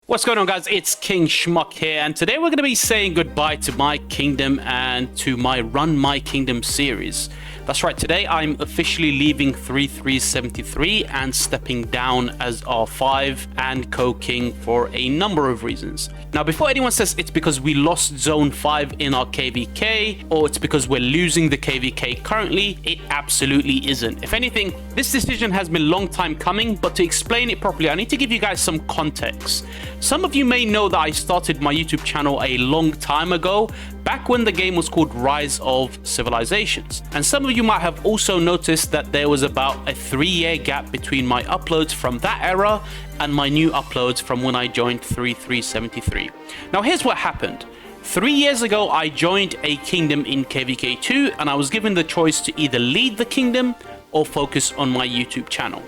What's going on, guys? It's King Schmuck here, and today we're going to be saying goodbye to my kingdom and to my Run My Kingdom series. That's right, today I'm officially leaving 3373 and stepping down as R5 and co-king for a number of reasons. Now, before anyone says it's because we lost Zone 5 in our KVK, or it's because we're losing the KVK currently, it absolutely isn't. If anything, this decision has been a long time coming, but to explain it properly, I need to give you guys some context. Some of you may know that I started my YouTube channel a long time ago, back when the game was called Rise of Civilizations. And some of you might have also noticed that there was about a 3-year gap between my uploads from that era and my new uploads from when I joined 3373. Now here's what happened. 3 years ago, I joined a kingdom in KVK 2 and I was given the choice to either lead the kingdom or focus on my YouTube channel.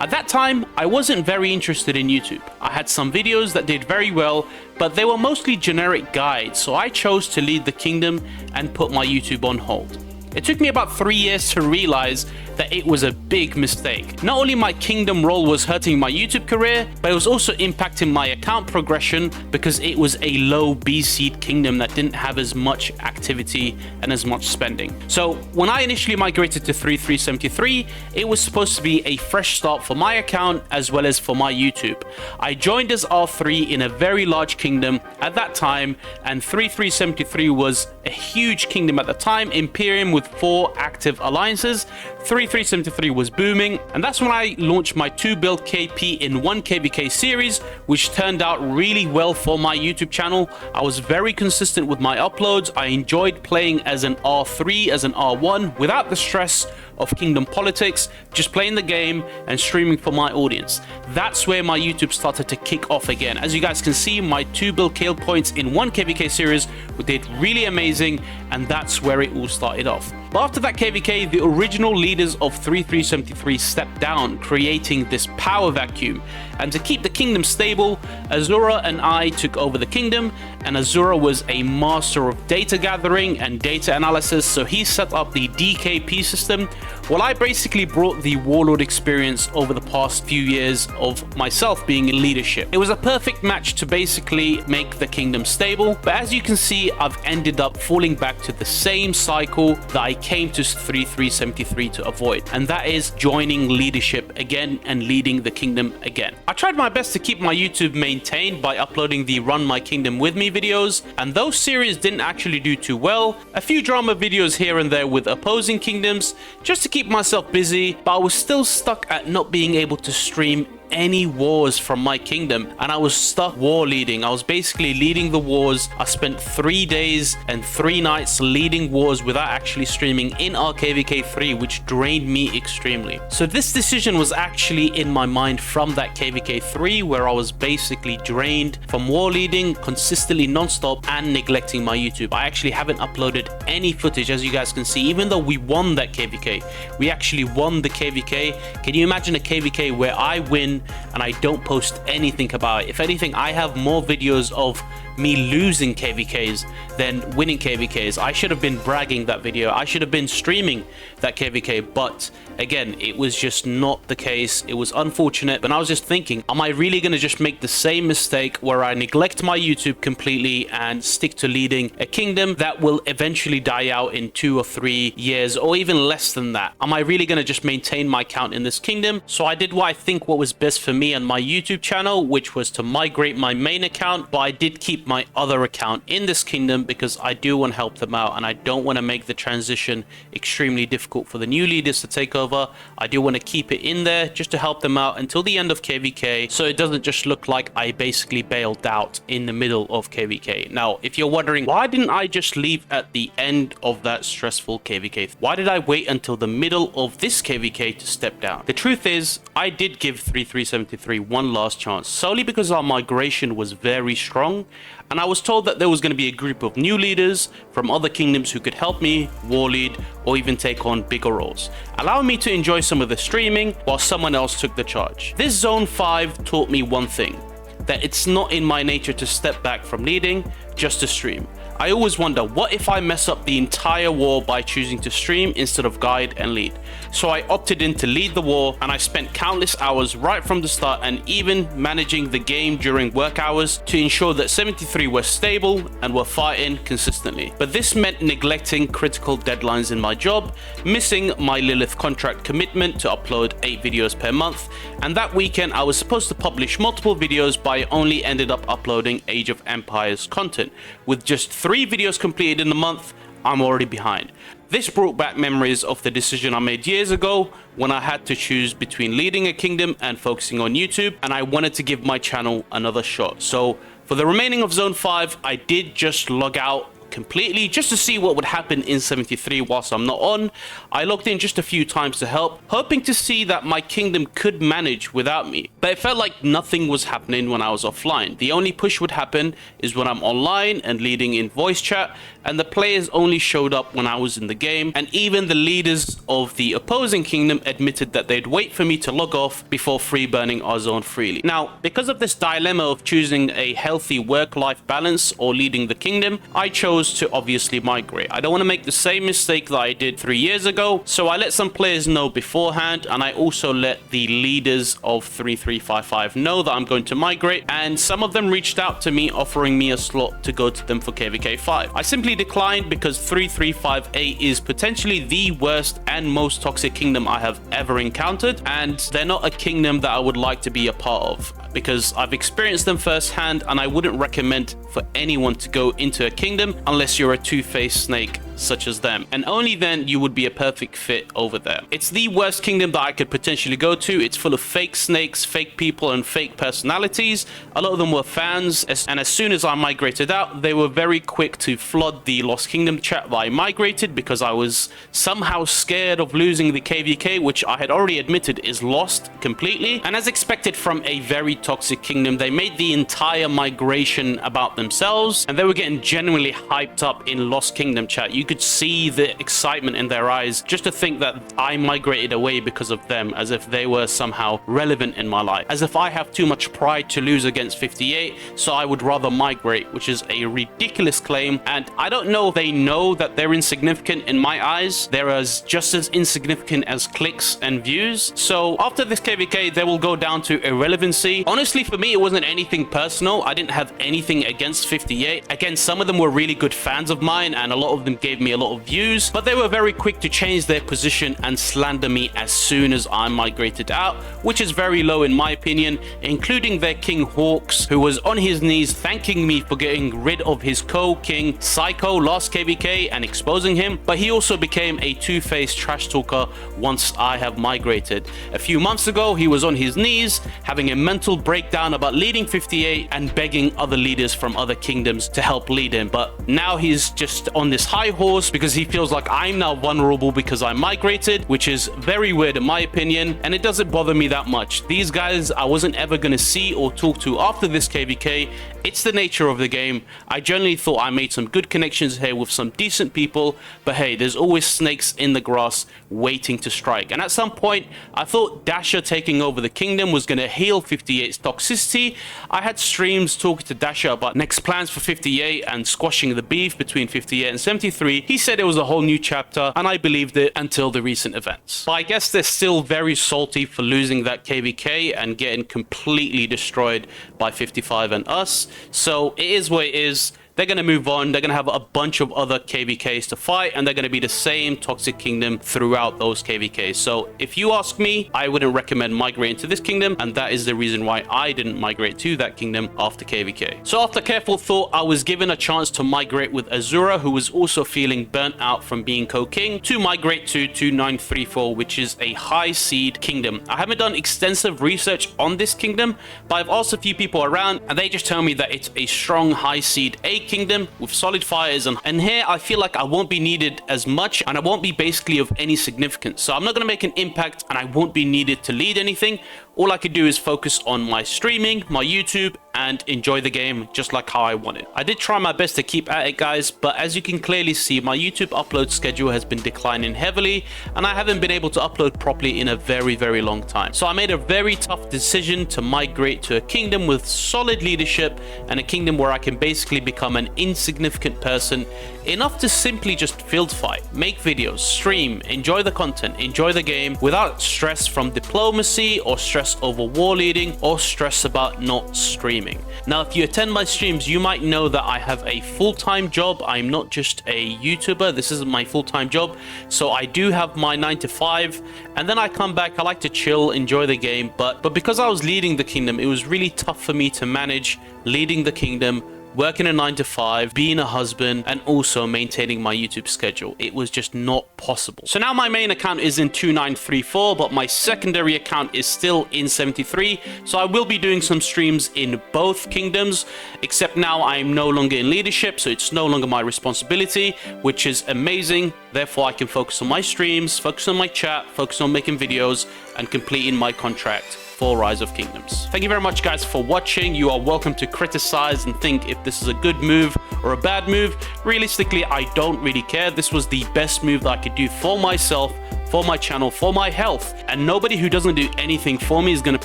At that time, I wasn't very interested in YouTube. I had some videos that did very well, but they were mostly generic guides, so I chose to lead the kingdom and put my YouTube on hold. It took me about 3 years to realize that it was a big mistake. Not only my kingdom role was hurting my YouTube career, but it was also impacting my account progression because it was a low B seed kingdom that didn't have as much activity and as much spending. So when I initially migrated to 3373, it was supposed to be a fresh start for my account as well as for my YouTube. I joined as R3 in a very large kingdom at that time, and 3373 was a huge kingdom at the time, Imperium with 4 active alliances. 3373 was booming, and that's when I launched my 2-build KP in 1 KVK series, which turned out really well for my YouTube channel. I was very consistent with my uploads. I enjoyed playing as an R3, as an R1, without the stress of kingdom politics, just playing the game and streaming for my audience. That's where my YouTube started to kick off again. As you guys can see, my 2-build kill points in 1 KVK series did really amazing, and that's where it all started off. But after that KVK, the original leaders of 3373 stepped down, creating this power vacuum. And to keep the kingdom stable, Azura and I took over the kingdom, and Azura was a master of data gathering and data analysis, so he set up the DKP system, while I basically brought the warlord experience over the past few years of myself being in leadership. It was a perfect match to basically make the kingdom stable, but as you can see, I've ended up falling back to the same cycle that I came to 3373 to avoid, and that is joining leadership again and leading the kingdom again. I tried my best to keep my YouTube maintained by uploading the Run My Kingdom With Me videos, and those series didn't actually do too well. A few drama videos here and there with opposing kingdoms, just to keep myself busy, but I was still stuck at not being able to stream any wars from my kingdom, and I was stuck war leading. I was basically leading the wars. I spent 3 days and 3 nights leading wars without actually streaming in our KVK 3, which drained me extremely. So this decision was actually in my mind from that KVK 3, where I was basically drained from war leading consistently non-stop and neglecting my YouTube. I actually haven't uploaded any footage, as you guys can see. Even though we won that KVK, we actually won the KVK. Can you imagine a KVK where I win and I don't post anything about it? If anything, I have more videos of me losing KVKs than winning KVKs. I should have been bragging that video. I should have been streaming that KVK, but again, it was just not the case. It was unfortunate, but I was just thinking, am I really going to just make the same mistake where I neglect my YouTube completely and stick to leading a kingdom that will eventually die out in 2 or 3 years, or even less than that? Am I really going to just maintain my account in this kingdom? So I did what I think what was best for me and my YouTube channel, which was to migrate my main account, but I did keep my other account in this kingdom because I do want to help them out, and I don't want to make the transition extremely difficult for the new leaders to take over. I do want to keep it in there just to help them out until the end of KVK, so it doesn't just look like I basically bailed out in the middle of KVK. Now, if you're wondering, why didn't I just leave at the end of that stressful KVK? Why did I wait until the middle of this KVK to step down? The truth is, I did give 3373 one last chance, solely because our migration was very strong, and I was told that there was going to be a group of new leaders from other kingdoms who could help me war lead or even take on bigger roles, allowing me to enjoy some of the streaming while someone else took the charge. This Zone 5 taught me one thing, that it's not in my nature to step back from leading, just to stream. I always wonder, what if I mess up the entire war by choosing to stream instead of guide and lead? So I opted in to lead the war, and I spent countless hours right from the start, and even managing the game during work hours to ensure that 73 were stable and were fighting consistently. But this meant neglecting critical deadlines in my job, missing my Lilith contract commitment to upload 8 videos per month, and that weekend I was supposed to publish multiple videos, but I only ended up uploading Age of Empires content. With just 3 videos completed in the month, I'm already behind. This brought back memories of the decision I made years ago when I had to choose between leading a kingdom and focusing on YouTube, and I wanted to give my channel another shot. So for the remaining of Zone 5, I did just log out completely just to see what would happen in 73 whilst I'm not on. I logged in just a few times to help, hoping to see that my kingdom could manage without me. But it felt like nothing was happening when I was offline. The only push would happen is when I'm online and leading in voice chat, and the players only showed up when I was in the game, and even the leaders of the opposing kingdom admitted that they'd wait for me to log off before free burning our zone freely. Now, because of this dilemma of choosing a healthy work-life balance or leading the kingdom, I chose to obviously migrate. I don't want to make the same mistake that I did 3 years ago, so I let some players know beforehand, and I also let the leaders of 3355 know that I'm going to migrate, and some of them reached out to me offering me a slot to go to them for KVK 5. I simply declined because 3358 is potentially the worst and most toxic kingdom I have ever encountered, and they're not a kingdom that I would like to be a part of, because I've experienced them firsthand, and I wouldn't recommend for anyone to go into a kingdom unless you're a two-faced snake such as them, and only then you would be a perfect fit over there. It's the worst kingdom that I could potentially go to. It's full of fake snakes, fake people, and fake personalities. A lot of them were fans, and as soon as I migrated out, they were very quick to flood the Lost Kingdom chat that I migrated, because I was somehow scared of losing the KVK, which I had already admitted is lost completely. And as expected from a very toxic kingdom, they made the entire migration about themselves, and they were getting genuinely hyped up in Lost Kingdom chat. You could see the excitement in their eyes just to think that I migrated away because of them, as if they were somehow relevant in my life, as if I have too much pride to lose against 58, so I would rather migrate, which is a ridiculous claim. And I don't know if they know that they're insignificant in my eyes. They're just as insignificant as clicks and views. So after this KVK, they will go down to irrelevancy. Honestly, for me, it wasn't anything personal. I didn't have anything against 58. Again, some of them were really good fans of mine, and a lot of them gave me a lot of views, but they were very quick to change their position and slander me as soon as I migrated out, which is very low in my opinion, including their King Hawks, who was on his knees thanking me for getting rid of his co-king Psycho last KVK and exposing him. But he also became a two-faced trash talker once I have migrated. A few months ago, he was on his knees having a mental breakdown about leading 58 and begging other leaders from other kingdoms to help lead him. But now he's just on this high horse because he feels like I'm now vulnerable because I migrated, which is very weird in my opinion, and it doesn't bother me that much. These guys I wasn't ever going to see or talk to after this KVK. It's the nature of the game. I generally thought I made some good connections here with some decent people, but hey, there's always snakes in the grass waiting to strike. And at some point, I thought Dasher taking over the kingdom was going to heal 58's toxicity. I had streams talking to Dasher about next plans for 58 and squashing the beef between 58 and 73. He said it was a whole new chapter, and I believed it until the recent events. But I guess they're still very salty for losing that KVK and getting completely destroyed by 55 and us. So it is what it is. They're going to move on. They're going to have a bunch of other KVKs to fight, and they're going to be the same toxic kingdom throughout those KVKs. So if you ask me, I wouldn't recommend migrating to this kingdom, and that is the reason why I didn't migrate to that kingdom after KVK. So after careful thought, I was given a chance to migrate with Azura, who was also feeling burnt out from being co-king, to migrate to 2934, which is a high seed kingdom. I haven't done extensive research on this kingdom, but I've asked a few people around, and they just tell me that it's a strong high seed A kingdom with solid fighters, and here I feel like I won't be needed as much, and I won't be basically of any significance. So I'm not going to make an impact, and I won't be needed to lead anything, all I could do is focus on my streaming, my YouTube, and enjoy the game just like how I wanted. I did try my best to keep at it, guys, but as you can clearly see, my YouTube upload schedule has been declining heavily, and I haven't been able to upload properly in a very, very long time. So I made a very tough decision to migrate to a kingdom with solid leadership and a kingdom where I can basically become an insignificant person, enough to simply just field fight, make videos, stream, enjoy the content, enjoy the game without stress from diplomacy or stress over war leading or stress about not streaming. Now, if you attend my streams, you might know that I have a full-time job. I'm not just a YouTuber. This isn't my full-time job. So I do have my 9 to 5, and then I come back. I like to chill, enjoy the game. But because I was leading the kingdom, it was really tough for me to manage leading the kingdom, working a 9 to 5, being a husband, and also maintaining my YouTube schedule. It was just not possible. So now my main account is in 2934, but my secondary account is still in 73. So I will be doing some streams in both kingdoms, except now I'm no longer in leadership, so it's no longer my responsibility, which is amazing. Therefore, I can focus on my streams, focus on my chat, focus on making videos, and completing my contract for Rise of Kingdoms. Thank you very much, guys, for watching. You are welcome to criticize and think if this is a good move or a bad move. Realistically, I don't really care. This was the best move that I could do for myself, for my channel, for my health, and nobody who doesn't do anything for me is going to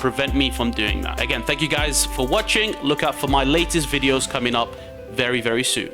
prevent me from doing that. Again, thank you guys for watching. Look out for my latest videos coming up very, very soon.